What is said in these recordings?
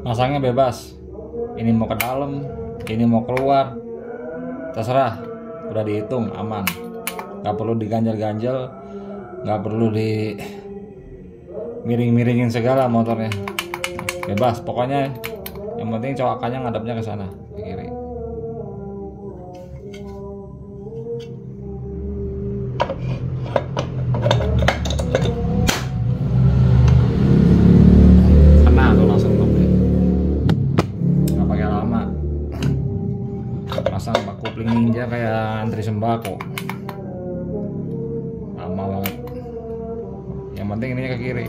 Masangnya bebas, ini mau ke dalam, ini mau keluar, terserah. Udah dihitung aman, nggak perlu diganjel-ganjel, nggak perlu di miring-miringin segala motornya. Bebas pokoknya, yang penting coakannya ngadapnya ke sana, ke kiri. Kena tuh langsung kopling, nggak pakai lama. Pasang kopling ninja kayak antri sembako, lama banget. Yang penting ini ke kiri.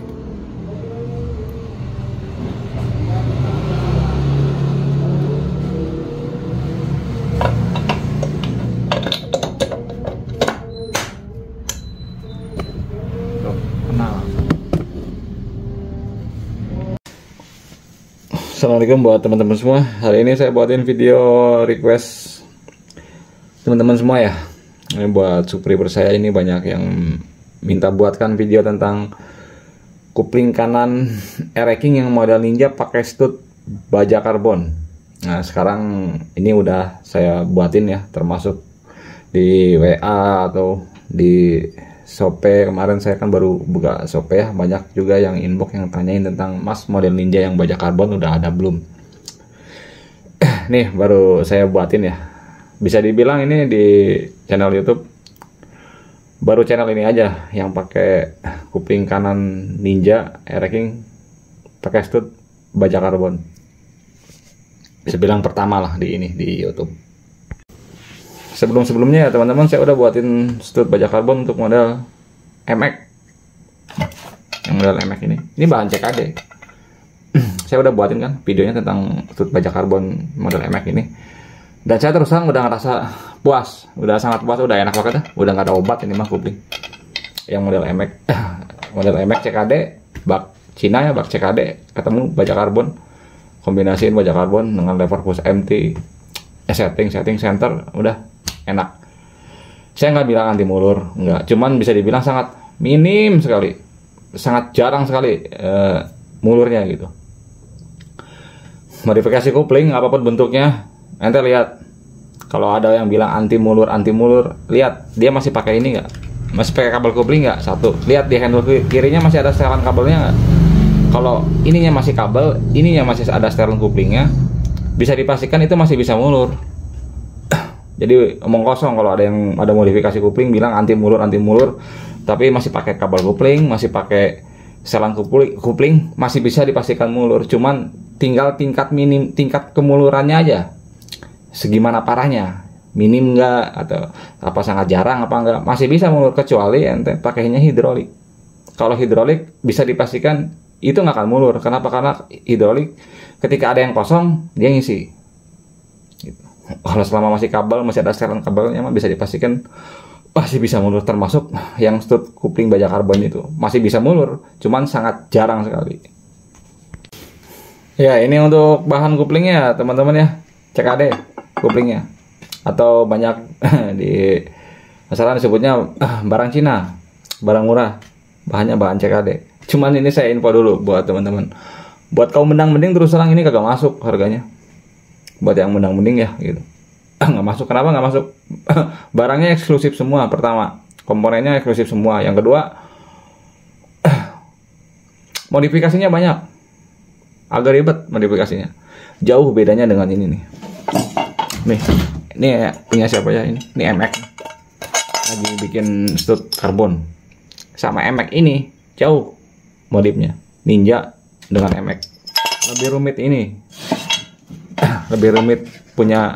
Assalamualaikum buat teman-teman semua. Hari ini saya buatin video request teman-teman semua ya. Ini buat subscriber saya, ini banyak yang minta buatkan video tentang kopling kanan Air-King yang model Ninja pakai stud baja karbon. Nah sekarang ini udah saya buatin ya, termasuk di WA atau di Shopee. Kemarin saya kan baru buka Shopee ya, banyak juga yang inbox yang tanyain tentang Mas model Ninja yang baja karbon udah ada belum. Nih baru saya buatin ya, bisa dibilang ini di channel YouTube baru channel ini aja yang pakai kopling kanan Ninja Air-King pakai stud baja karbon. Bisa bilang pertama lah di ini di YouTube. Sebelumnya ya teman-teman, saya udah buatin stud baja karbon untuk model MX. Yang model MX ini bahan CKD. Saya udah buatin kan videonya tentang stud baja karbon model MX ini. Dan saya terus terang udah ngerasa puas, udah sangat puas, udah enak banget ya. Udah nggak ada obat ini mah kopling. Yang model MX, model MX CKD, bak Cina ya, bak CKD, ketemu baja karbon, kombinasiin baja karbon dengan lever push MT, setting center, udah enak. Saya nggak bilang anti mulur, nggak, cuman bisa dibilang sangat minim sekali, sangat jarang sekali mulurnya gitu. Modifikasi kopling apapun bentuknya, ente lihat. Kalau ada yang bilang anti mulur, lihat dia masih pakai ini nggak, masih pakai kabel kopling nggak? Satu, lihat di handle kirinya masih ada setelan kabelnya nggak? Kalau ininya masih kabel, ininya masih ada setelan koplingnya, bisa dipastikan itu masih bisa mulur. Jadi omong kosong kalau ada modifikasi kopling bilang anti mulur, tapi masih pakai kabel kopling, masih pakai setelan kopling, masih bisa dipastikan mulur. Cuman tinggal tingkat kemulurannya aja, segimana parahnya, minim enggak atau apa sangat jarang apa enggak, masih bisa mulur kecuali ente pakainya hidrolik. Kalau hidrolik bisa dipastikan itu nggak akan mulur. Kenapa? Karena hidrolik ketika ada yang kosong dia ngisi. Kalau selama masih kabel, masih ada setelan kabelnya, bisa dipastikan masih bisa mulur. Termasuk yang stud kopling baja karbon itu masih bisa mulur, cuman sangat jarang sekali. Ya ini untuk bahan koplingnya teman-teman ya, CKD koplingnya, atau banyak di masalah disebutnya barang Cina, barang murah, bahannya bahan CKD. Cuman ini saya info dulu buat teman-teman, buat kaum mendang-mending terus terang ini kagak masuk harganya. Buat yang mendang-mending ya gitu, nggak masuk. Kenapa nggak masuk? Barangnya eksklusif semua. Pertama, komponennya eksklusif semua. Yang kedua, modifikasinya banyak, agak ribet modifikasinya. Jauh bedanya dengan ini nih. Ini ya, punya siapa ya ini? Ini MX lagi bikin stud karbon. Sama MX ini jauh modifnya. Ninja dengan MX lebih rumit ini. Lebih rumit punya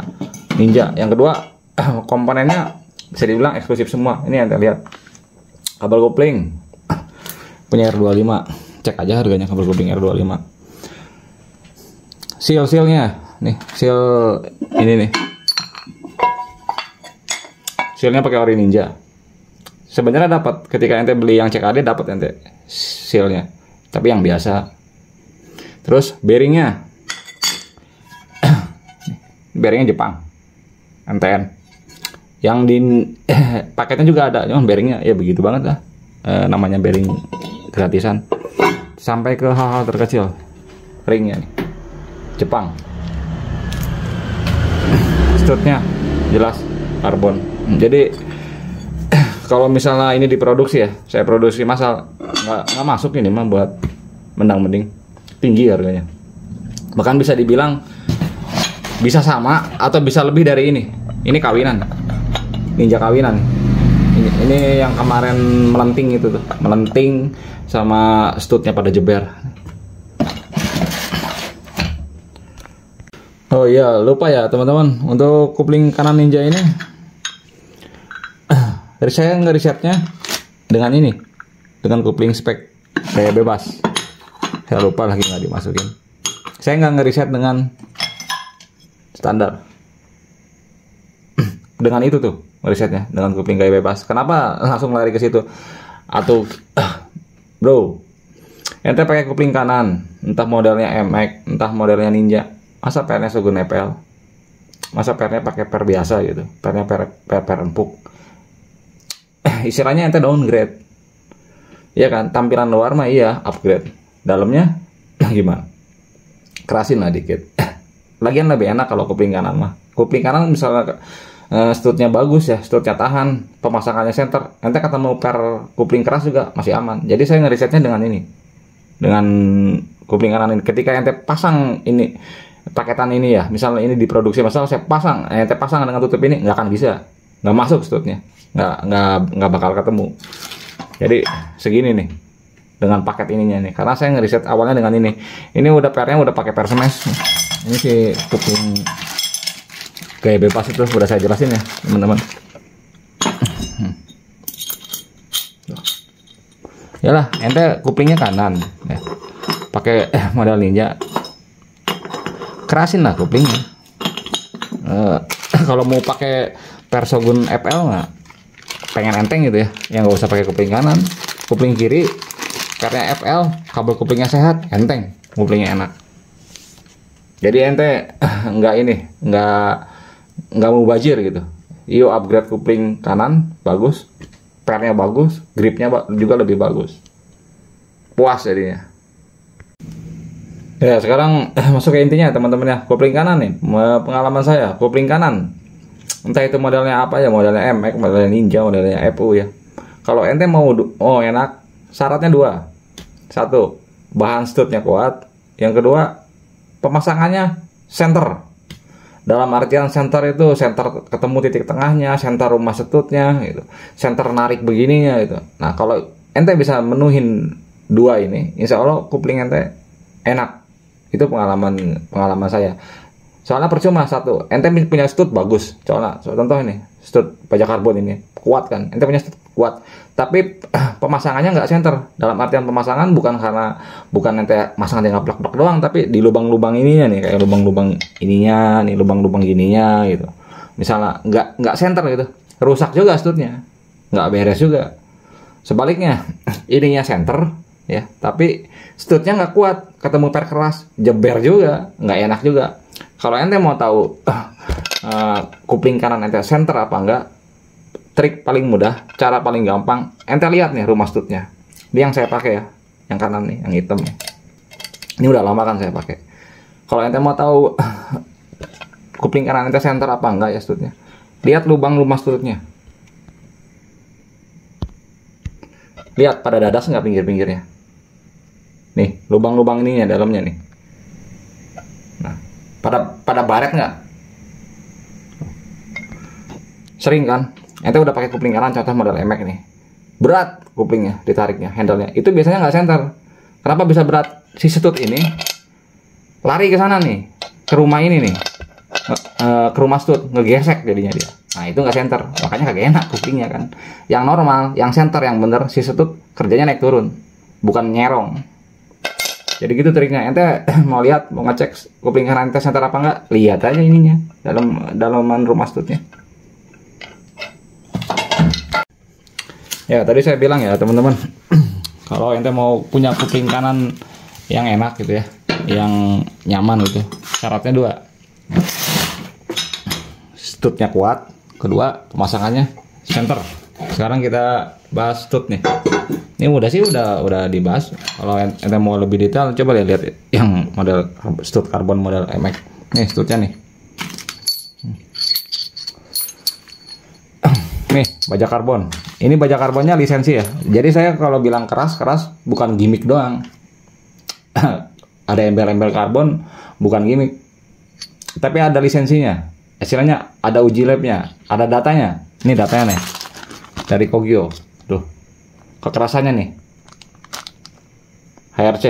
Ninja. Yang kedua, komponennya bisa dibilang eksklusif semua. Ini Anda lihat, kabel kopling punya R25, cek aja harganya kabel kopling R25. Seal-sealnya nih, seal ini nih, sealnya pakai ori Ninja. Sebenarnya dapat ketika ente beli yang CKD, dapat ente sealnya, tapi yang biasa. Terus bearingnya bearingnya Jepang MTN, yang di paketnya juga ada, cuman bearingnya ya begitu banget lah. Namanya bearing gratisan, sampai ke hal-hal terkecil, ringnya nih. Jepang. Strutnya jelas karbon. Jadi kalau misalnya ini diproduksi ya, saya produksi massal, nggak masuk ini mah buat mendang mending, tinggi harganya. Bahkan bisa dibilang bisa sama atau bisa lebih dari ini. Ini kawinan, Ninja kawinan. Ini yang kemarin melenting itu tuh, melenting sama stutnya pada jeber. Oh iya, lupa ya teman-teman, untuk kopling kanan Ninja ini dari saya ngerisetnya dengan ini, dengan kopling spek saya bebas. Saya lupa lagi nggak dimasukin. Saya nggak ngeriset dengan standar. Dengan itu tuh ngerisetnya, dengan kopling gaya bebas. Kenapa langsung lari ke situ? Atau bro, ente pakai kopling kanan, entah modelnya MX, entah modelnya Ninja, masa pernya Shogun EPL? Masa pernya pakai per biasa gitu? Pernya per empuk. Istilahnya ente downgrade. Iya kan? Tampilan luar mah iya upgrade. Dalamnya gimana? Kerasin lah dikit. Lagian lebih enak kalau kopling kanan mah. Kopling kanan misalnya strutnya bagus ya, strutnya tahan, pemasangannya center, ente ketemu per kopling keras juga masih aman. Jadi saya ngerisetnya dengan ini, dengan kopling kanan ini. Ketika ente pasang ini paketan ini ya, misalnya ini diproduksi, masalah saya pasang, ente pasang dengan tutup ini nggak akan bisa, nggak masuk strutnya, nggak bakal ketemu. Jadi segini nih dengan paket ininya nih, karena saya ngeriset awalnya dengan ini. Ini udah pernya udah pakai per smash. Ini si kopling gaya bebas itu udah saya jelasin ya teman-teman. Yalah, ente kuplingnya kanan ya, pakai model Ninja, kerasin lah kuplingnya. Kalau mau pakai per Shogun FL nggak, pengen enteng gitu ya, yang nggak usah pakai kupling kanan, kupling kiri karena FL, kabel kuplingnya sehat, enteng, kuplingnya enak. Jadi ente nggak mau bajir gitu. Iyo upgrade kupling kanan bagus, pernya bagus, gripnya juga lebih bagus, puas jadinya. Ya sekarang masuk ke intinya teman-teman ya. Kopling kanan nih, pengalaman saya kopling kanan, entah itu modelnya apa ya, modelnya MX, modelnya Ninja, modelnya FU ya. Kalau ente mau enak, syaratnya dua. Satu, bahan strutnya kuat. Yang kedua, pemasangannya center. Dalam artian center itu center ketemu titik tengahnya, center rumah setutnya gitu, center narik begininya gitu. Nah kalau ente bisa menuhin dua ini, insya Allah kupling ente enak. Itu pengalaman saya. Soalnya percuma satu, ente punya stud bagus. Contoh ini stud pajak karbon ini kuat kan, ente punya stud kuat, tapi pemasangannya nggak center. Dalam artian pemasangan bukan ente masang aja ngaplak-plak doang, tapi di lubang-lubang ininya nih, kayak lubang-lubang ininya nih, lubang-lubang gininya gitu. Misalnya nggak center gitu, rusak juga studnya, nggak beres juga. Sebaliknya ininya center ya, tapi studnya nggak kuat, ketemu per keras, jeber juga, nggak enak juga. Kalau ente mau tahu kupling kanan ente center apa enggak, trik paling mudah, cara paling gampang, ente lihat nih rumah studnya. Ini yang saya pakai ya, yang kanan nih, yang hitam nih. Ini udah lama kan saya pakai. Kalau ente mau tahu kupling kanan ente center apa enggak ya studnya, lihat lubang rumah studnya. Lihat pada dadas nggak pinggir-pinggirnya. Nih, lubang-lubang ininya dalamnya nih. Nah, pada baret nggak? Sering kan? Ente udah pakai kupling kanan, contoh model MX nih. Berat kuplingnya, ditariknya, handle-nya. Itu biasanya nggak center. Kenapa bisa berat? Si setut ini lari ke sana nih, ke rumah ini nih, ke rumah setut, ngegesek jadinya dia. Nah itu nggak center, makanya kagak enak kuplingnya kan. Yang normal, yang center, yang bener, si setut kerjanya naik turun, bukan nyerong. Jadi gitu triknya. Ente mau lihat, mau ngecek kupling kanan ente center apa enggak, lihat aja ininya, dalaman rumah setutnya. Ya tadi saya bilang ya teman-teman, kalau ente mau punya kupling kanan yang enak gitu ya, yang nyaman gitu, syaratnya dua. Stutnya kuat, kedua pemasangannya center. sekarang kita bahas stud nih. Ini udah sih udah dibahas. Kalau ente mau lebih detail coba lihat yang model stud karbon model MX. Nih studnya nih. Nih baja karbon. Ini baja karbonnya lisensi ya. Jadi saya kalau bilang keras bukan gimmick doang. Ada embel-embel karbon bukan gimmick. Tapi ada lisensinya. Istilahnya ada uji labnya, ada datanya. Ini datanya nih dari Kogyo. Tuh kekerasannya nih HRC.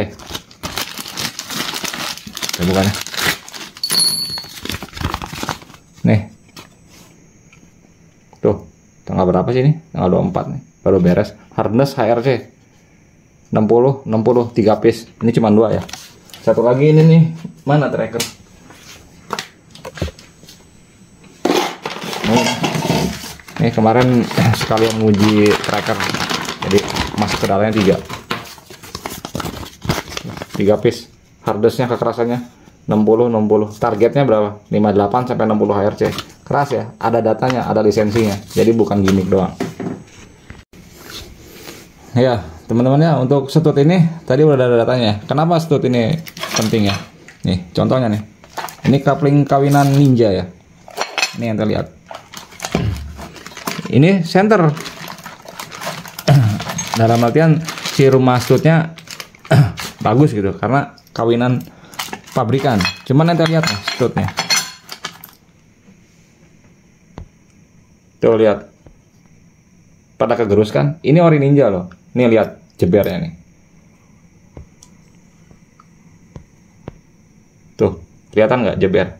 Bukannya. Nih. Tuh tanggal berapa sih ini? Tanggal 24 nih. Baru beres. Hardness HRC 60 3 piece. Ini cuma 2 ya. Satu lagi ini nih. Mana tracker? Ini kemarin sekalian nguji tracker, jadi masuk ke dalamnya 3 piece. Hardnessnya kekerasannya 60. Targetnya berapa? 58 sampai 60 HRC. Keras ya, ada datanya, ada lisensinya. Jadi bukan gimmick doang. Ya, teman-teman ya, untuk stud ini tadi udah ada datanya. Kenapa stud ini penting ya? Nih, contohnya nih. Ini coupling kawinan Ninja ya. Ini yang terlihat. Ini center. Dalam artian si rumah studnya bagus gitu karena kawinan pabrikan. Cuman nanti lihat nih studnya. Tuh lihat. Pada kegerus kan? Ini ori Ninja loh. Nih lihat jebernya nih. Tuh, kelihatan nggak jeber?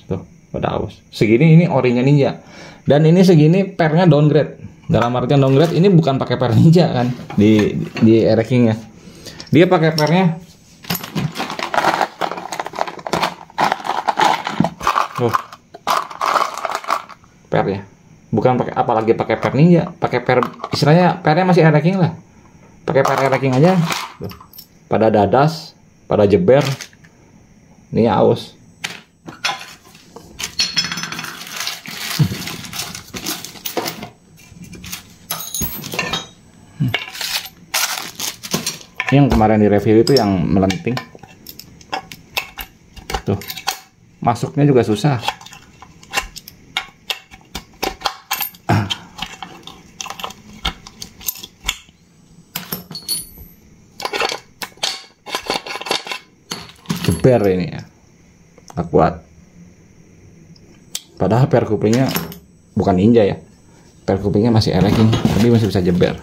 Tuh, pada aus. Segini ini orinya Ninja. Dan ini segini pernya downgrade. Dalam artian downgrade ini bukan pakai per Ninja kan di erekingnya. Dia pakai pernya pernya. Bukan pakai apalagi pakai per Ninja, pakai per istilahnya pernya masih ereking lah. Pakai per ereking aja. Pada dadas, pada jeber. Ini aus. Yang kemarin di review itu yang melenting. Tuh. Masuknya juga susah. Jeber ini ya. Nggak kuat. Padahal per couplingnya bukan Ninja ya. Per couplingnya masih ereking, tapi masih bisa jeber.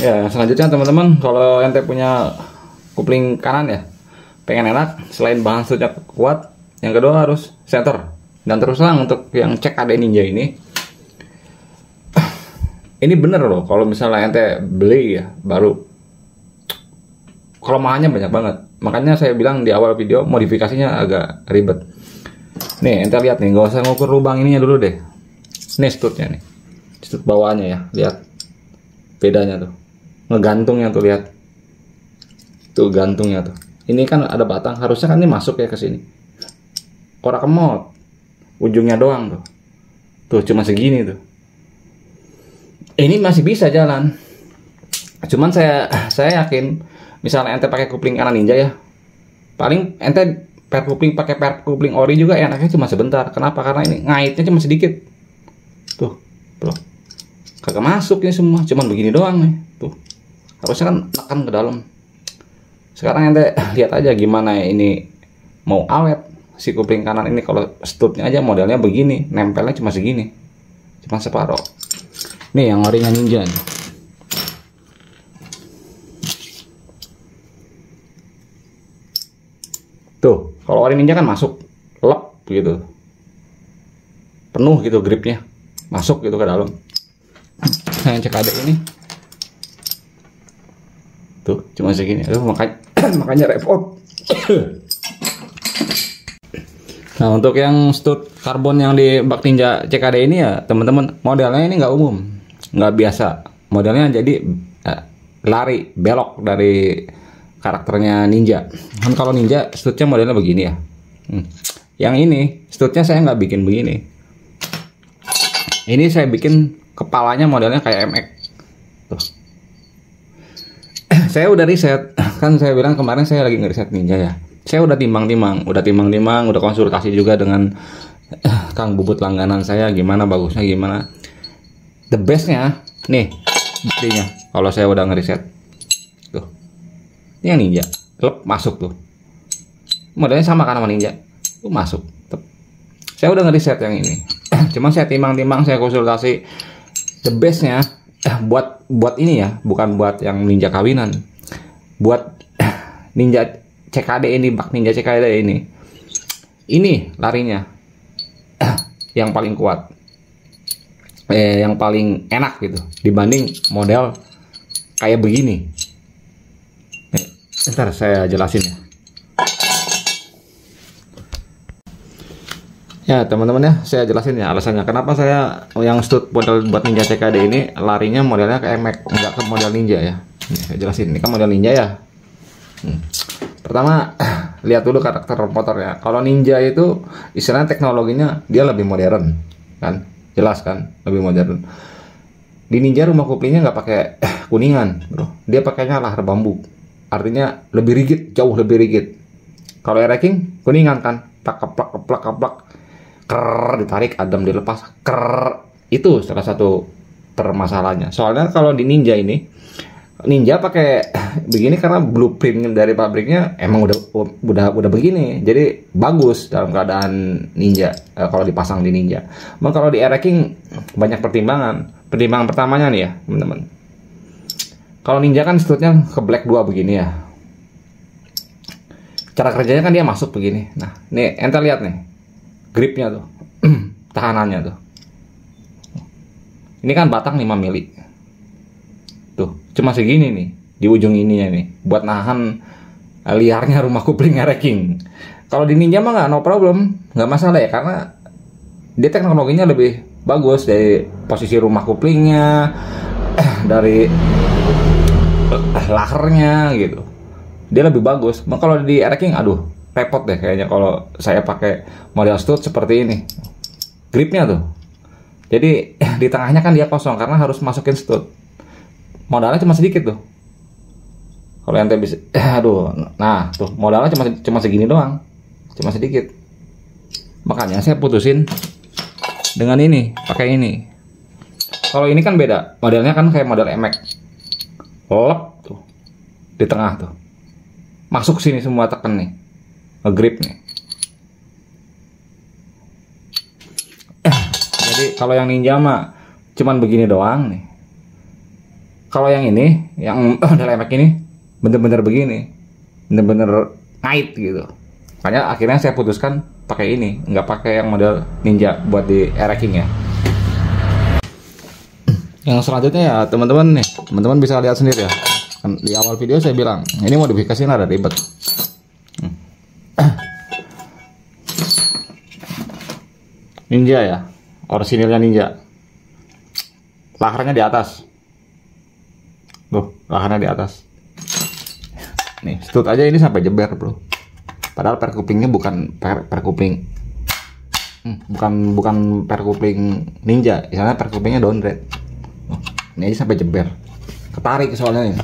Ya, selanjutnya teman-teman, kalau ente punya kupling kanan ya, pengen enak, selain bahan studnya kuat, yang kedua harus center. Dan terus terang untuk yang cek ada Ninja ini bener loh, kalau misalnya ente beli ya, baru kelemahannya banyak banget. Makanya saya bilang di awal video, modifikasinya agak ribet. Nih, ente lihat nih, gak usah ngukur lubang ininya dulu deh. Ini studnya nih, stud bawaannya ya, lihat bedanya tuh. Ngegantungnya tuh, lihat tuh gantungnya tuh. Ini kan ada batang, harusnya kan ini masuk ya ke sini. Ora kemot, ujungnya doang tuh. Tuh cuma segini tuh. Ini masih bisa jalan. Cuman saya yakin, misalnya ente pakai kupling kanan Ninja ya, paling ente per kupling pakai per kupling ori juga enaknya cuma sebentar. Kenapa? Karena ini ngaitnya cuma sedikit. Tuh, bro. Kagak masuk ini semua, cuman begini doang nih. Tuh. Harusnya kan tekan ke dalam. Sekarang ente lihat aja gimana ini mau awet si kupling kanan ini. Kalau studnya aja modelnya begini, nempelnya cuma segini, cuma separuh. Nih yang orinya Ninja nih. Tuh, kalau ori Ninja kan masuk lep gitu, penuh gitu gripnya, masuk gitu ke dalam. Nah, yang cek ada ini tuh cuma segini. Makanya repot. Nah, untuk yang stud karbon yang di bak Ninja CKD ini ya teman-teman, modelnya ini nggak umum, nggak biasa modelnya. Jadi lari belok dari karakternya Ninja. Kan kalau Ninja studnya modelnya begini ya. Yang ini studnya saya nggak bikin begini, Ini saya bikin kepalanya modelnya kayak MX. Tuh. Saya udah riset, kan saya bilang kemarin saya lagi ngeriset Ninja ya. Saya udah timbang-timbang, udah konsultasi juga dengan Kang Bubut langganan saya, gimana bagusnya, gimana. The bestnya, nih buktinya. Kalau saya udah ngeriset, tuh, ini yang Ninja, klub masuk tuh. Modelnya sama kan sama Ninja, tuh masuk. Tuh. Saya udah ngeriset yang ini. Cuman saya timbang-timbang, saya konsultasi. The bestnya buat ini ya, bukan buat yang Ninja kawinan. Buat Ninja CKD ini, bak Ninja CKD ini larinya yang paling kuat, yang paling enak gitu dibanding model kayak begini. Ntar saya jelasin ya. Ya teman-teman ya, saya jelasin ya alasannya kenapa saya yang stud model buat Ninja CKD ini larinya modelnya kayak Mac, nggak ke model Ninja ya. Ini saya jelasin, ini kan model Ninja ya. Pertama, lihat dulu karakter motornya. Kalau Ninja itu istilahnya teknologinya dia lebih modern, kan? Jelas kan, lebih modern. Di Ninja rumah kuplingnya nggak pakai kuningan, bro. Dia pakainya lahar bambu. Artinya lebih rigid, jauh lebih rigid. Kalau air racking kuningan kan, plak, ker ditarik, adem dilepas, ker. Itu salah satu permasalahannya. Soalnya kalau di Ninja ini Ninja pakai begini karena blueprint dari pabriknya emang udah begini, jadi bagus dalam keadaan Ninja kalau dipasang di Ninja. Kalau di air racking banyak pertimbangan. Pertimbangan pertamanya nih ya teman-teman, kalau Ninja kan studnya ke black 2 begini ya, cara kerjanya kan dia masuk begini. Nah nih ente lihat nih gripnya tuh, tahanannya tuh, ini kan batang 5 mili tuh, cuma segini nih di ujung ininya nih buat nahan liarnya rumah kupling racking. Kalau di Ninja mah nggak, no problem, nggak masalah ya, karena dia teknologinya lebih bagus dari posisi rumah kuplingnya, dari lahernya gitu, dia lebih bagus. Kalau di racking aduh repot deh kayaknya kalau saya pakai model stud seperti ini. Gripnya tuh, jadi di tengahnya kan dia kosong karena harus masukin stud. Modalnya cuma sedikit tuh. Kalau ente bisa, aduh, nah tuh modalnya cuma segini doang, cuma sedikit. Makanya saya putusin dengan ini, pakai ini. Kalau ini kan beda, modelnya kan kayak model MX, lep tuh di tengah tuh, masuk sini semua tekan nih, ngegrip nih. Jadi kalau yang Ninja mah cuman begini doang nih. Kalau yang ini, yang model MX ini bener-bener begini, bener-bener ngait gitu. Makanya akhirnya saya putuskan pakai ini, nggak pakai yang model Ninja buat di air racking ya. Yang selanjutnya ya teman-teman nih, teman-teman bisa lihat sendiri ya. Di awal video saya bilang ini modifikasinya ada ribet. Ninja ya, orisinilnya Ninja. Laharnya di atas. Tuh, lahannya di atas. Nih, stud aja ini sampai jeber, bro. Padahal per kupingnya bukan per kuping. Bukan per kuping Ninja, misalnya per kupingnya downgrade. Ini aja sampai jeber. Ketarik soalnya ini.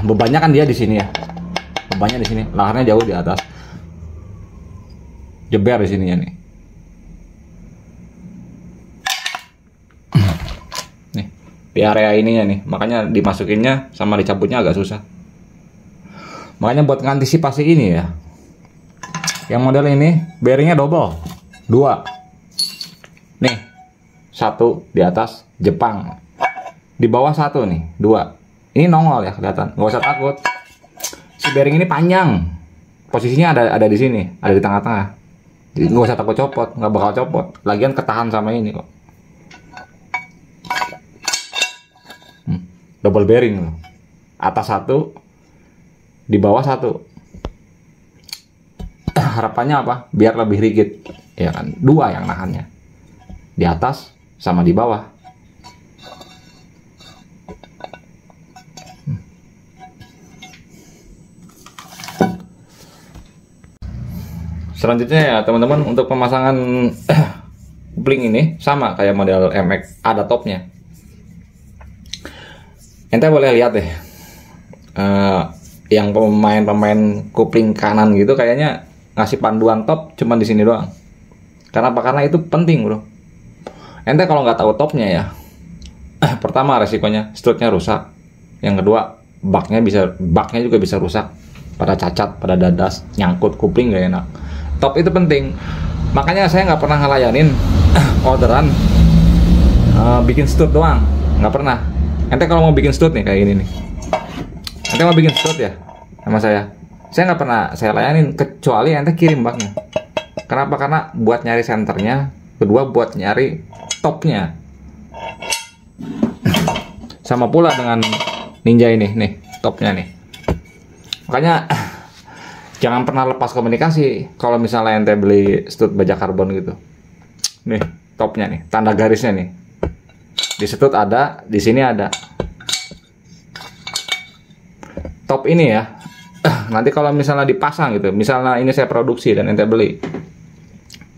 Bebannya kan dia di sini ya. Bebannya di sini, lahannya jauh di atas. Jeber di sininya nih. Di area ininya nih, makanya dimasukinnya sama dicabutnya agak susah. Makanya buat ngantisipasi ini ya, yang model ini bearingnya double 2 nih, 1 di atas Jepang, di bawah 1 nih, 2 ini nongol ya, kelihatan, nggak usah takut. Si bearing ini panjang, posisinya ada di sini, ada di tengah-tengah, jadi nggak usah takut copot, nggak bakal copot, lagian ketahan sama ini kok. Double bearing, atas 1, di bawah 1. Harapannya apa? Biar lebih rigid, ya kan? 2 yang nahannya, di atas sama di bawah. Selanjutnya ya teman-teman, untuk pemasangan kopling ini sama kayak model MX, ada topnya. Ente boleh lihat deh, yang pemain kopling kanan gitu kayaknya ngasih panduan top cuman di sini doang. Karena apa? Karena itu penting bro. Ente kalau nggak tahu topnya ya, pertama resikonya strutnya rusak. Yang kedua baknya juga bisa rusak, pada cacat, pada dadas, nyangkut kopling nggak enak. Top itu penting. Makanya saya nggak pernah ngelayanin orderan bikin strut doang, nggak pernah. Ente kalau mau bikin strut nih kayak gini nih, ente mau bikin strut ya sama saya nggak pernah saya layanin kecuali ente kirim baknya. Kenapa? Karena buat nyari senternya, kedua buat nyari topnya. Sama pula dengan Ninja ini nih, topnya nih. Makanya jangan pernah lepas komunikasi kalau misalnya ente beli strut baja karbon gitu. Nih topnya nih, tanda garisnya nih. Di strut ada, di sini ada. Top ini ya, nanti kalau misalnya dipasang gitu, misalnya ini saya produksi dan ente beli,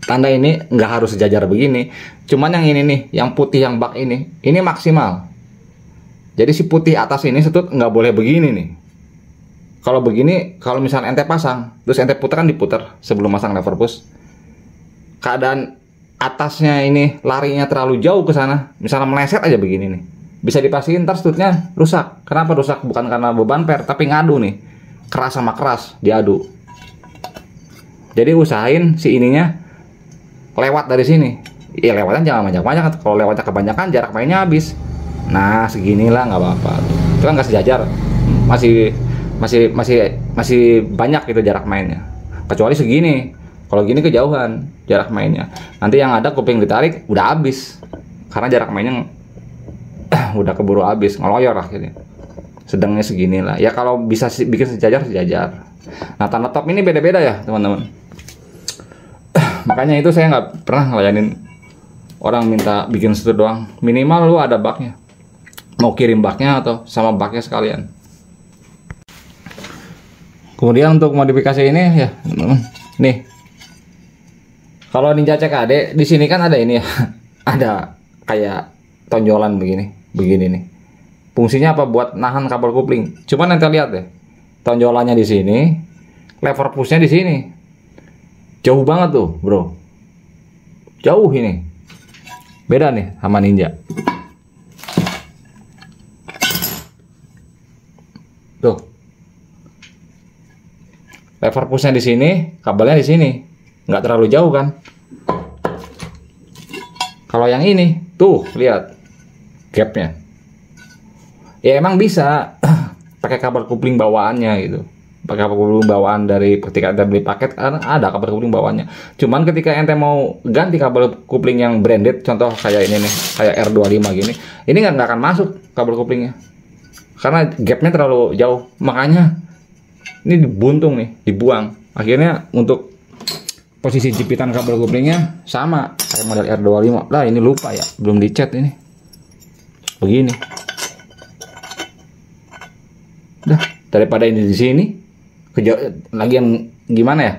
tanda ini nggak harus sejajar begini. Cuman yang ini nih, yang putih yang bak ini maksimal. Jadi si putih atas ini strut nggak boleh begini nih. Kalau begini, kalau misalnya ente pasang, terus ente putar kan diputar sebelum masang lever push. Keadaan atasnya ini larinya terlalu jauh ke sana, misalnya meleset aja begini nih, bisa dipastiin ntar strutnya rusak. Kenapa rusak? Bukan karena beban per, tapi ngadu nih, keras sama keras diadu. Jadi usahain si ininya lewat dari sini. Ya lewatnya jangan banyak-banyak. Kalau lewatnya kebanyakan jarak mainnya habis. Nah seginilah nggak apa-apa. Itu kan nggak sejajar, masih banyak gitu jarak mainnya. Kecuali segini. Kalau gini kejauhan jarak mainnya. Nanti yang ada kuping ditarik udah habis. Karena jarak mainnya udah keburu habis, ngeloyor akhirnya. Sedangnya segini lah. Ya kalau bisa bikin sejajar. Nah tanda top ini beda-beda ya teman-teman. Makanya itu saya nggak pernah ngelayanin orang minta bikin strut doang. Minimal lu ada baknya. Mau kirim baknya atau sama baknya sekalian. Kemudian untuk modifikasi ini ya teman-teman. Nih. Kalau Ninja CKD di sini kan ada ini ya, ada kayak tonjolan begini nih. Fungsinya apa? Buat nahan kabel kopling. Cuman nanti lihat deh, tonjolannya di sini, lever pushnya di sini. Jauh banget tuh, bro. Jauh ini. Beda nih sama Ninja. Tuh. Lever pushnya di sini, kabelnya di sini. Nggak terlalu jauh kan. Kalau yang ini tuh lihat gapnya ya, emang bisa pakai kabel kopling bawaannya gitu, pakai kabel kopling bawaan dari ketika ente beli paket, karena ada kabel kopling bawaannya. Cuman ketika ente mau ganti kabel kopling yang branded, contoh kayak ini nih, kayak R25 gini, ini nggak akan masuk kabel koplingnya karena gapnya terlalu jauh. Makanya ini dibuntung nih, dibuang. Akhirnya untuk posisi jepitan kabel koplingnya sama kayak model R25. Lah ini lupa ya, belum dicat ini. Begini. Dah, daripada ini di sini, lagi yang gimana ya?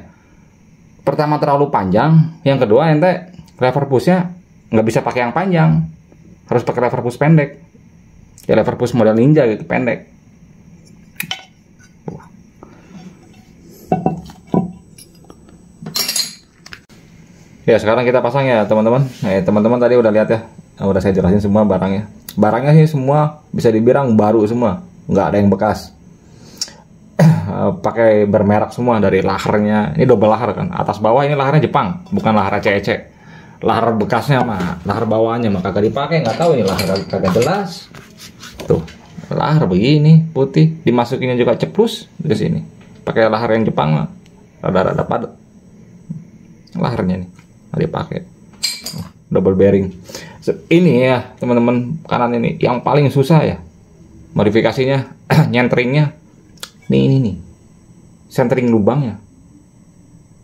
Pertama terlalu panjang, yang kedua ente lever pushnya nggak bisa pakai yang panjang, harus pakai lever push pendek. Ya lever push model Ninja gitu, pendek. Ya sekarang kita pasang ya teman-teman. Teman-teman tadi udah lihat ya, udah saya jelasin semua barangnya. Barangnya sih semua bisa dibilang baru semua, nggak ada yang bekas. Pakai bermerek semua dari laharnya. Ini double lahar kan, atas bawah ini laharnya Jepang, bukan lahar CEC. Lahar bekasnya mah, lahar bawahnya mah kagak dipakai, nggak tahu ini lahar kagak jelas. Tuh lahar begini putih, dimasukinnya juga ceplus ke sini. Pakai lahar yang Jepang mah, rada-rada padat laharnya nih. Dipakai double bearing ini ya teman-teman. Kanan ini yang paling susah ya modifikasinya. Nyenteringnya ini centering lubangnya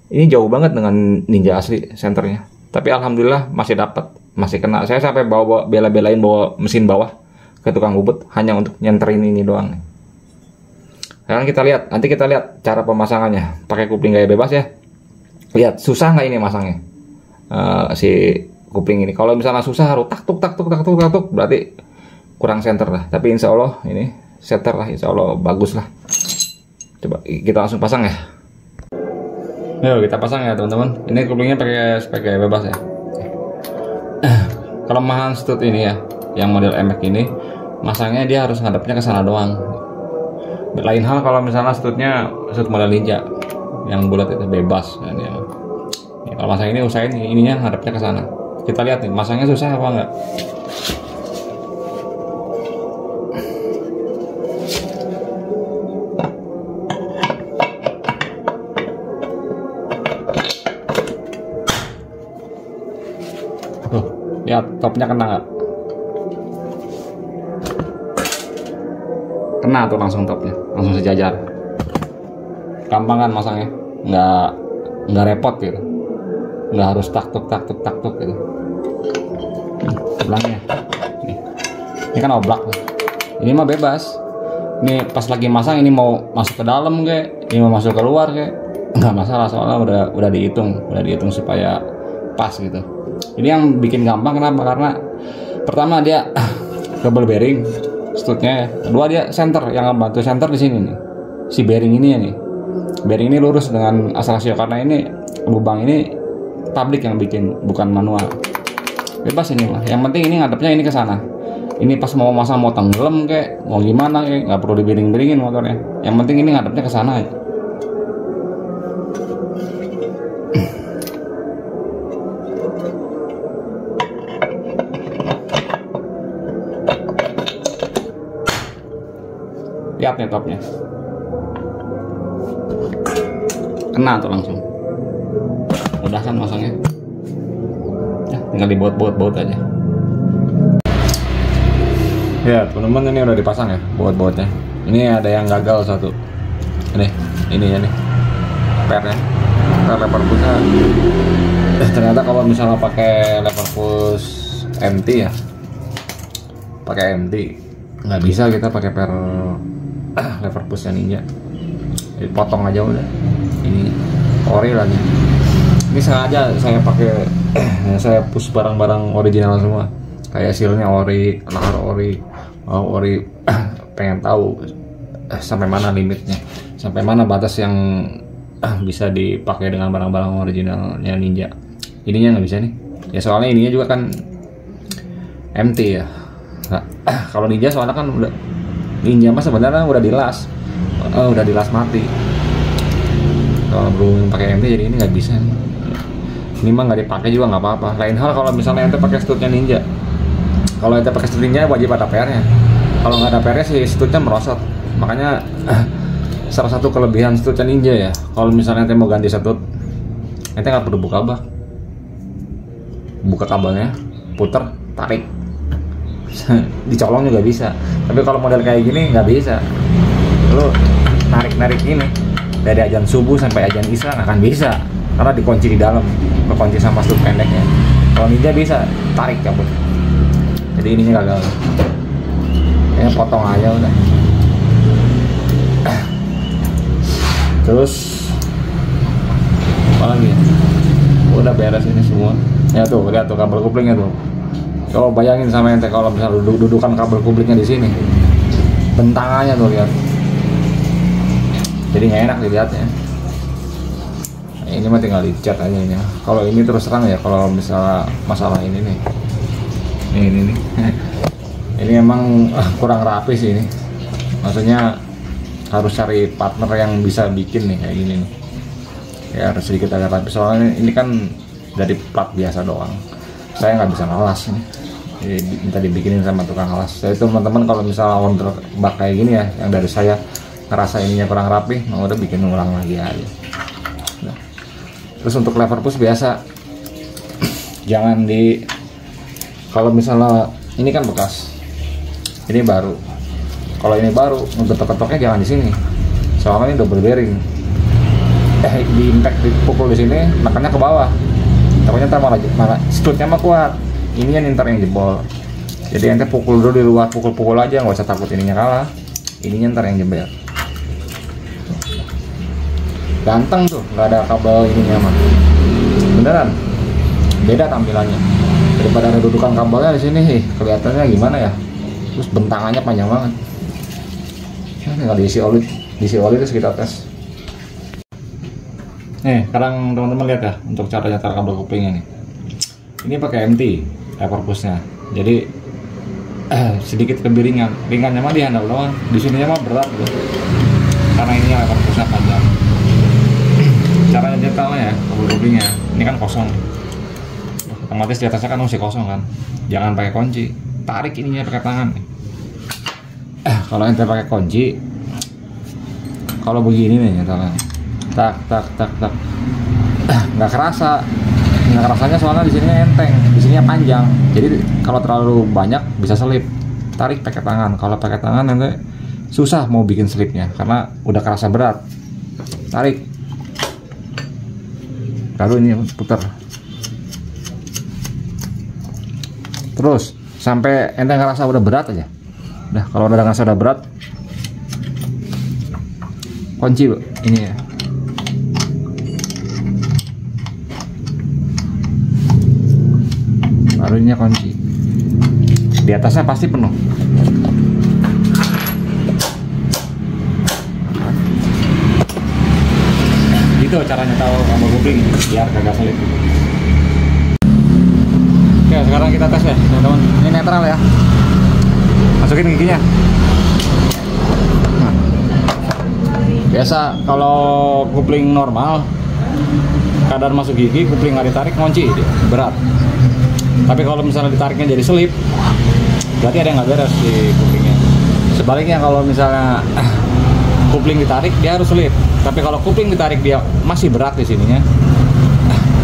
ini jauh banget dengan Ninja asli senternya, tapi alhamdulillah masih dapat, masih kena. Saya sampai bawa bela-belain bawa mesin bawah ke tukang bubut hanya untuk nyenterin ini doang. Sekarang kita lihat, nanti kita lihat cara pemasangannya pakai kopling gaya bebas ya. lihat susah nggak ini masangnya si kupling ini. Kalau misalnya susah harus tak tuk berarti kurang center lah. Tapi insya Allah ini center lah, insya Allah bagus lah. Coba kita langsung pasang ya. Yuk kita pasang ya teman-teman. Ini kuplingnya pakai bebas ya. Kelemahan stud ini ya, yang model MX ini masangnya dia harus ngadepnya ke sana doang. Lain hal kalau misalnya studnya stud model Ninja yang bulat itu bebas kan ya. Kalau masang ini usahain ininya ngadepnya ke sana. Kita lihat nih masangnya susah apa enggak. Tuh, lihat topnya kena nggak? Kena tuh langsung topnya, langsung sejajar. Gampang kan masangnya, nggak repot gitu. Nggak harus tak tuk gitu. Belakangnya ini kan oblak tuh. Ini mah bebas. Ini pas lagi masang ini mau masuk ke dalam kayak, ini mau masuk keluar kayak, nggak masalah soalnya udah dihitung supaya pas gitu. Ini yang bikin gampang kenapa? Karena pertama dia double bearing studnya ya. Kedua dia center, yang membantu center di sini nih. Si bearing ini ya nih. Bearing ini lurus dengan asal rasio karena ini lubang ini pabrik yang bikin, bukan manual. Bebas ini mah. Yang penting ini ngadepnya ini ke sana. Ini pas mau masang mau tenggelam kayak, mau gimana kayak, nggak perlu dibiring-biringin motornya. Yang penting ini ngadepnya ke sana ya. Lihat nih topnya. Kena tuh langsung. Udah kan masangnya. Ya, tinggal dibaut-baut aja. Ya, teman-teman ini udah dipasang ya baut-bautnya. Ini ada yang gagal satu. Ini ya nih. Pernya. Per lever pusnya. Ternyata kalau misalnya pakai lever push MT ya. Pakai MT nggak bisa kita pakai per lever pushnya Ninja. Jadi potong aja udah. Ini ori lagi. Ini sengaja saya pakai saya push barang-barang original semua. Kayak sealnya ori, lahar ori, ori. Pengen tahu sampai mana limitnya, sampai mana batas yang bisa dipakai dengan barang-barang originalnya Ninja. Ininya nggak bisa nih. Ya soalnya ininya juga kan MT ya. Nah, kalau Ninja soalnya kan udah Ninja mas sebenarnya udah dilas mati. Kalau belum pakai MT jadi ini nggak bisa nih. Ini mah nggak dipakai juga nggak apa-apa. Lain hal kalau misalnya ente pakai studnya Ninja. Kalau ente pakai stud Ninja wajib ada PR-nya. Kalau nggak ada PR-nya sih studnya merosot. Makanya salah satu kelebihan studnya Ninja ya. Kalau misalnya ente mau ganti stud, ente nggak perlu buka bak. Buka kabelnya, puter, tarik. Dicolong juga bisa. Tapi kalau model kayak gini nggak bisa. Lu narik ini dari ajan subuh sampai ajan isya nggak akan bisa. Karena dikunci di dalam, kekunci sama stud pendeknya. Kalau Ninja bisa tarik cabut. Jadi ininya gagal. Ya potong aja udah. Terus apa lagi? Udah beres ini semua. Ya tuh, lihat tuh kabel kuplingnya tuh. Coba bayangin sama ente kalau misalnya dudukan kabel kuplingnya di sini. Bentangannya tuh lihat. Jadi nggak enak dilihatnya. Ini mah tinggal dicat aja ini. Kalau ini terus terang ya, kalau misalnya masalah ini nih, ini nih, ini emang kurang rapi sih ini. Maksudnya harus cari partner yang bisa bikin nih kayak gini nih. Ya harus sedikit agak rapi soalnya ini kan dari plat biasa doang. Saya nggak bisa ngalas nih. Jadi minta dibikinin sama tukang alas. Saya teman-teman kalau misalnya order bak kayak gini ya, yang dari saya ngerasa ininya kurang rapi, mau udah bikin ulang lagi aja. Terus untuk lever push biasa jangan di, kalau misalnya ini kan bekas, ini baru. Kalau ini baru untuk ketok-ketoknya jangan di sini. Soalnya ini double bearing. Di impact dipukul di sini, makannya ke bawah. Takutnya ntar malah studnya mah kuat. Ini yang ntar yang jebol. Jadi ente pukul dulu di luar, pukul-pukul aja, nggak usah takut ininya kalah. Ininya ntar yang jebol. ganteng tuh, nggak ada kabel ininya mah. Beneran beda tampilannya daripada ada dudukan kabelnya di sini. Kelihatannya gimana ya, terus bentangannya panjang banget. Tinggal diisi oli terus kita tes. Nih sekarang teman-teman lihat ya untuk cara nyetar kabel koplingnya nih. Ini pakai MT lever pushnya, jadi sedikit lebih ringannya mah di handle doang, di sininya mah berat gitu karena ini lever pushnya panjang. Cara nyetarnya ya kabel koplingnya ini kan kosong, otomatis di atasnya kan masih kosong kan, jangan pakai kunci, tarik ininya pakai tangan nih. Kalau ente pakai kunci, kalau begini nih nyetarnya tak nggak kerasanya soalnya di sini enteng, di sininya panjang, jadi kalau terlalu banyak bisa selip. Tarik pakai tangan, kalau pakai tangan nanti susah mau bikin selipnya karena udah kerasa berat. Tarik, lalu ini putar terus sampai ente ngerasa udah berat aja. Udah, kalau udah ngerasa udah berat, kunci ini ya. Baru ini kunci. Di atasnya pasti penuh. Gitu caranya tahu kabel kopling biar kagak selip. Oke, sekarang kita tes ya, teman-teman. Ini netral ya. Masukin giginya. Nah. Biasa kalau kopling normal kadar masuk gigi, kopling nggak ditarik ngunci, berat. Tapi kalau misalnya ditariknya jadi selip, berarti ada yang nggak beres di koplingnya. Sebaliknya kalau misalnya kopling ditarik dia harus selip, tapi kalau kopling ditarik dia masih berat di sininya,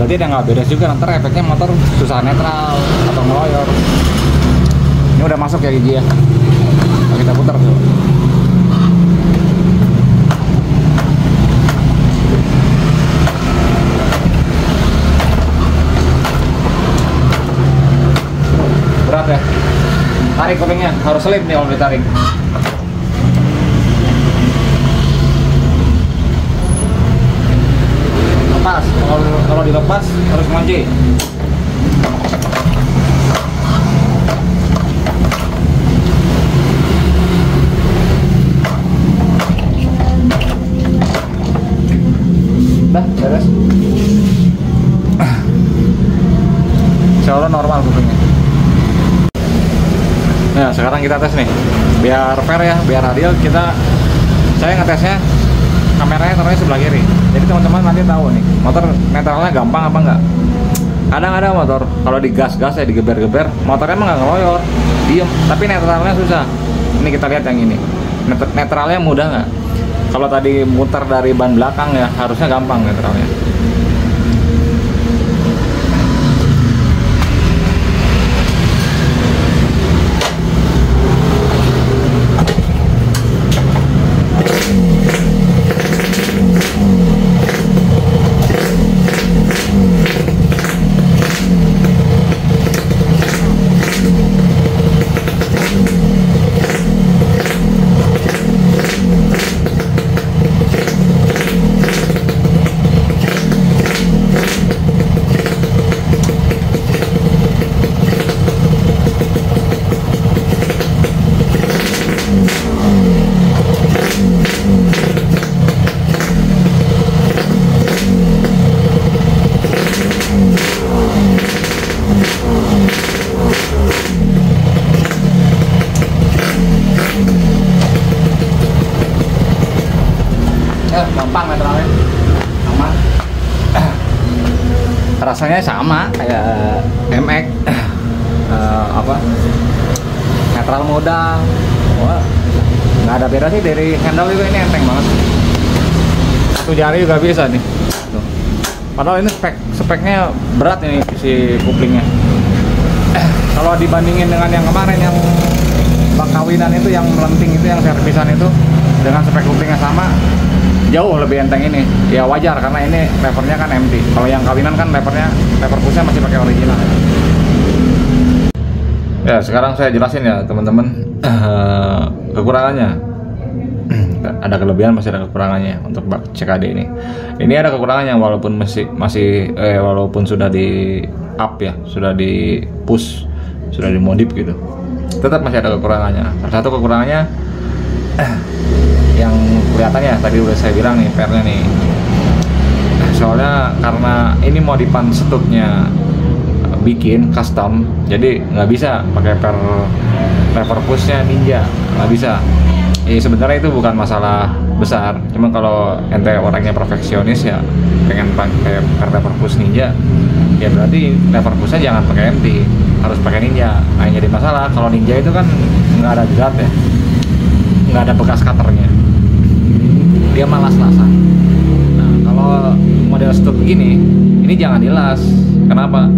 berarti ada yang nggak beres juga. Nanti efeknya motor susah netral atau ngeloyor. Ini udah masuk ya gigi ya. Nah, kita putar tuh. Berat ya. Tarik koplingnya, harus selip nih kalau ditarik. Lepas, kalau dilepas harus kunci. Udah, beres. Insya Allah normal koplingnya. Nah, sekarang kita tes nih, biar fair ya, biar adil. Saya ngetesnya kameranya taruhnya sebelah kiri, jadi teman-teman nanti tahu nih motor netralnya gampang apa enggak. Kadang ada motor kalau digas-gas ya, digeber-geber, motornya emang nggak ngeloyor, diem, tapi netralnya susah. Ini kita lihat yang ini, netralnya mudah nggak? Kalau tadi muter dari ban belakang ya harusnya gampang netralnya. Gampang netralnya, aman. Rasanya sama kayak MX, netral modal. Wah, nggak ada beda sih dari handle juga, ini enteng banget. Satu jari juga bisa nih. Tuh. Padahal ini speknya berat ini si koplingnya. Kalau dibandingin dengan yang kemarin yang bak kawinan itu, yang melenting itu, yang servisan itu, dengan spek koplingnya sama, jauh lebih enteng ini. Ya wajar karena ini levernya kan MT. Kalau yang kawinan kan lever pushnya masih pakai original. Ya sekarang saya jelasin ya teman-teman kekurangannya. Ada kelebihan masih ada kekurangannya untuk CKD ini. Ini ada kekurangannya walaupun walaupun sudah di up ya, sudah di push, sudah dimodif gitu, tetap masih ada kekurangannya. Salah satu kekurangannya yang kelihatannya tadi udah saya bilang nih, pernya nih. Soalnya karena ini modifan setupnya bikin custom, jadi nggak bisa pakai lever pushnya Ninja, nggak bisa. Sebenarnya itu bukan masalah besar, cuma kalau ente orangnya perfeksionis ya pengen pakai lever push Ninja, ya berarti lever pushnya jangan pakai MT, harus pakai Ninja. Nah yang jadi masalah kalau Ninja itu kan nggak ada jerat ya, nggak ada bekas cutternya, dia malas-lasan. Nah kalau model stud begini, ini jangan dilas. Kenapa?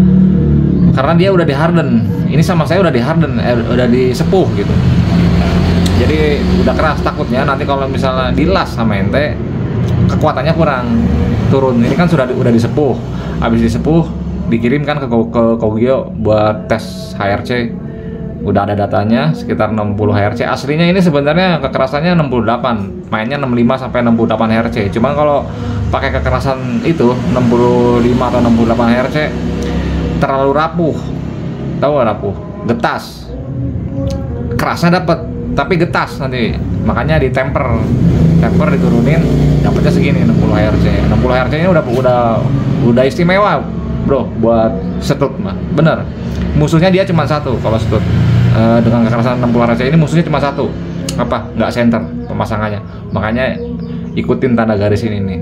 Karena dia udah di harden. Ini sama saya udah di harden, udah disepuh gitu. Jadi udah keras, takutnya nanti kalau misalnya dilas sama ente kekuatannya kurang, turun. Ini kan udah disepuh, habis disepuh dikirimkan ke Kogyo buat tes HRC. Udah ada datanya sekitar 60 HRC. Aslinya ini sebenarnya kekerasannya 68, mainnya 65 sampai 68 HRC. Cuman kalau pakai kekerasan itu 65 atau 68 HRC terlalu rapuh. Tahu gak rapuh? Getas. Kerasnya dapat, tapi getas nanti. Makanya di temper diturunin, dapatnya segini 60 HRC. 60 HRC nya udah istimewa, bro, buat setut mah. Bener. Musuhnya dia cuma satu kalau setut. Dengan kekerasan 60 HRC ini musuhnya cuma satu. Apa? Nggak center pemasangannya. Makanya ikutin tanda garis ini nih.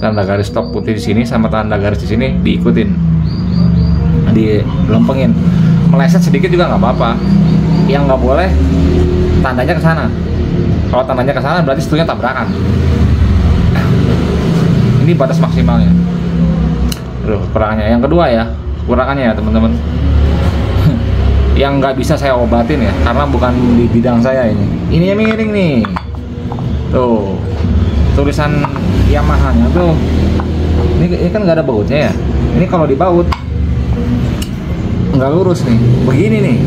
Tanda garis stop putih di sini sama tanda garis di sini diikutin. Dilempengin. Meleset sedikit juga nggak apa-apa. Yang nggak boleh tandanya ke sana. Kalau tandanya ke sana berarti setutnya tabrakan. Ini batas maksimalnya. Kekurangannya. Yang kedua ya, kekurangannya ya teman-teman. Yang nggak bisa saya obatin ya, karena bukan di bidang saya ini. Ininya miring nih. Tuh, tulisan Yamaha-nya tuh. Ini kan nggak ada bautnya ya. Ini kalau dibaut nggak lurus nih, begini nih.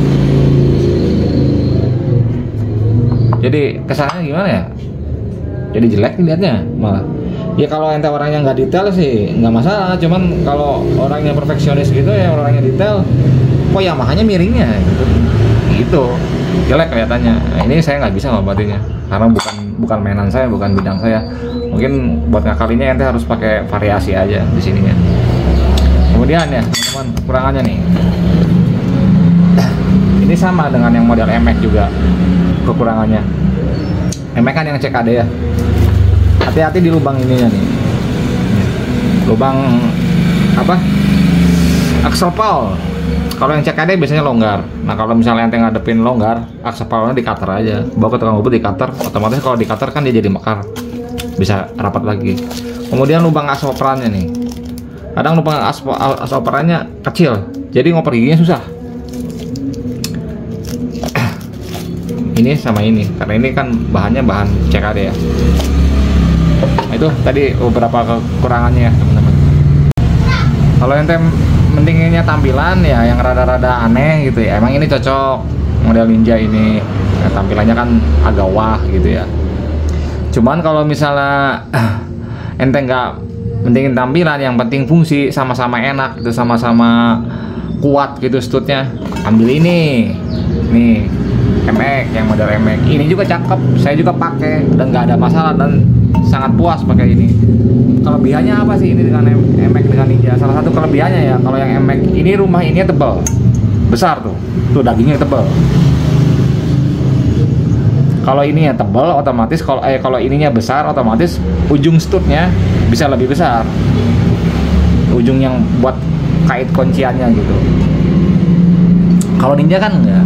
Jadi kesannya gimana ya? Jadi jelek dilihatnya malah. Ya kalau ente orangnya nggak detail sih nggak masalah. Cuman kalau orangnya perfeksionis gitu ya, orangnya detail, kok Yamaha-nya miringnya gitu, jelek kelihatannya. Nah, ini saya nggak bisa ngobatinnya karena bukan mainan saya, bukan bidang saya. Mungkin buat ngakalinnya ente harus pakai variasi aja di sininya. Kemudian ya teman-teman, kekurangannya nih. Ini sama dengan yang model MX juga kekurangannya. MX kan yang CKD ya. Hati-hati di lubang ininya nih. Lubang apa? Aksopal. Kalau yang CKD biasanya longgar. Nah kalau misalnya ente ngadepin longgar, aksopalnya di cutter aja. Bawa ke tukang ubud di cutter. Otomatis kalau di cutter kan dia jadi mekar, bisa rapat lagi. Kemudian lubang asoperannya nih. Kadang lubang asoperannya kecil, jadi ngoper giginya susah. Ini sama ini, karena ini kan bahannya bahan CKD ya. Nah, itu tadi beberapa kekurangannya ya teman-teman. Kalau ente mendinginnya tampilan ya yang rada-rada aneh gitu ya, emang ini cocok model Ninja ini. Nah, tampilannya kan agak wah gitu ya. Cuman kalau misalnya ente nggak mendingin tampilan, yang penting fungsi, sama-sama enak gitu, sama-sama kuat gitu stutnya, ambil ini nih, MX, yang model MX ini juga cakep, saya juga pakai dan nggak ada masalah dan sangat puas pakai ini. Kelebihannya apa sih ini dengan MX dengan Ninja? Salah satu kelebihannya ya, kalau yang MX ini rumah ininya tebal, besar tuh dagingnya tebal. Kalau ini ya tebal, otomatis kalau ininya besar, otomatis ujung stutnya bisa lebih besar, ujung yang buat kait kunciannya gitu. Kalau Ninja kan enggak,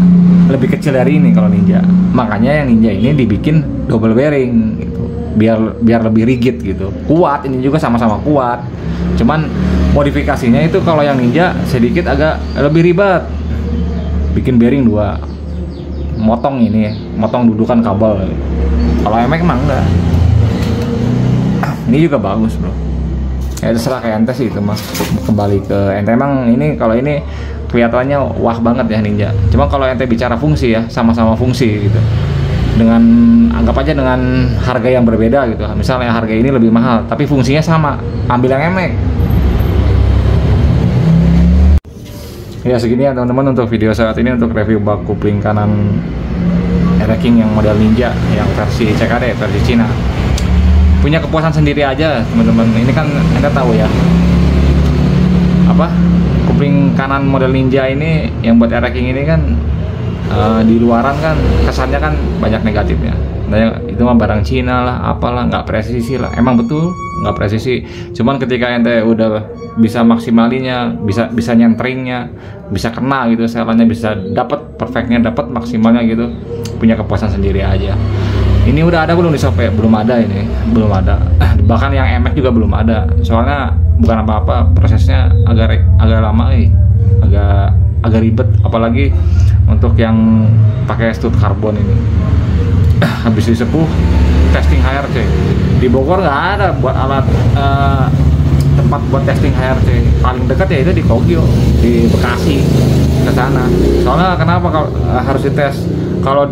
lebih kecil dari ini kalau Ninja. Makanya yang Ninja ini dibikin double bearing gitu, biar lebih rigid gitu. Kuat, ini juga sama-sama kuat. Cuman modifikasinya itu kalau yang Ninja sedikit agak lebih ribet. Bikin bearing 2, motong ini, motong dudukan kabel. Kalau MX emang enggak. Ini juga bagus bro. Ya terserah kayak ente sih itu mah. Kembali ke ente, emang ini kalau ini kelihatannya wah banget ya Ninja. Cuma kalau ente bicara fungsi ya, sama-sama fungsi gitu. dengan anggap aja dengan harga yang berbeda gitu. Misalnya harga ini lebih mahal tapi fungsinya sama, ambil yang emek. Ya segini ya teman-teman untuk video saat ini untuk review bak kopling kanan Ereking yang model Ninja yang versi CKD, versi Cina. Punya kepuasan sendiri aja teman-teman. Ini kan Anda tahu ya, apa, kopling kanan model Ninja ini yang buat Ereking ini kan di luaran kan kesannya kan banyak negatifnya. Nah, itu mah barang Cina lah, apalah, nggak presisi lah. Emang betul nggak presisi. Cuman ketika ente udah bisa maksimalinya, bisa nyenteringnya, bisa kena gitu, selannya bisa dapat perfectnya, dapat maksimalnya gitu, punya kepuasan sendiri aja. Ini udah ada belum di Shopee? Belum ada, ini belum ada. Bahkan yang emek juga belum ada. Soalnya bukan apa-apa, prosesnya agak lama, agak ribet, apalagi untuk yang pakai stud karbon ini. Habis disepuh testing HRC di Bogor nggak ada buat alat tempat buat testing HRC. Paling dekat ya itu di Kogyo, di Bekasi, ke sana. Soalnya kenapa kalau harus dites? Kalau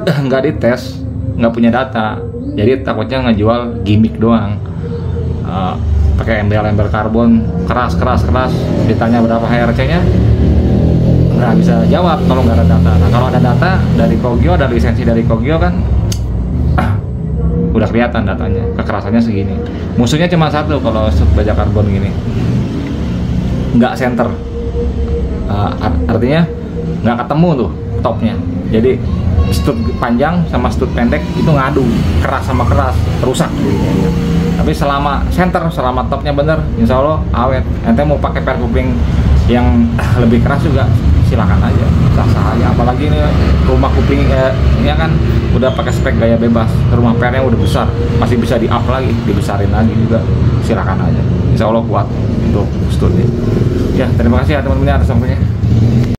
nggak dites nggak punya data, jadi takutnya ngejual gimmick doang. Pakai embel-embel karbon keras, ditanya berapa HRC-nya nggak bisa jawab kalau nggak ada data. Nah kalau ada data dari Kogyo, ada lisensi dari Kogyo kan udah kelihatan datanya, kekerasannya segini. Musuhnya cuma satu kalau baja karbon gini, nggak center, artinya nggak ketemu tuh topnya. Jadi stud panjang sama stud pendek itu ngadu, keras sama keras, rusak jadinya. Tapi selama center, selama topnya bener, insya Allah awet. Ente mau pakai per kopling yang lebih keras juga silakan aja, sah-sah aja. Apalagi ini rumah kopling ini kan udah pakai spek gaya bebas, rumah pernya udah besar, masih bisa di up lagi, dibesarin lagi juga, silakan aja. Insya Allah kuat untuk studi. Ya terima kasih ya teman-teman atas waktunya.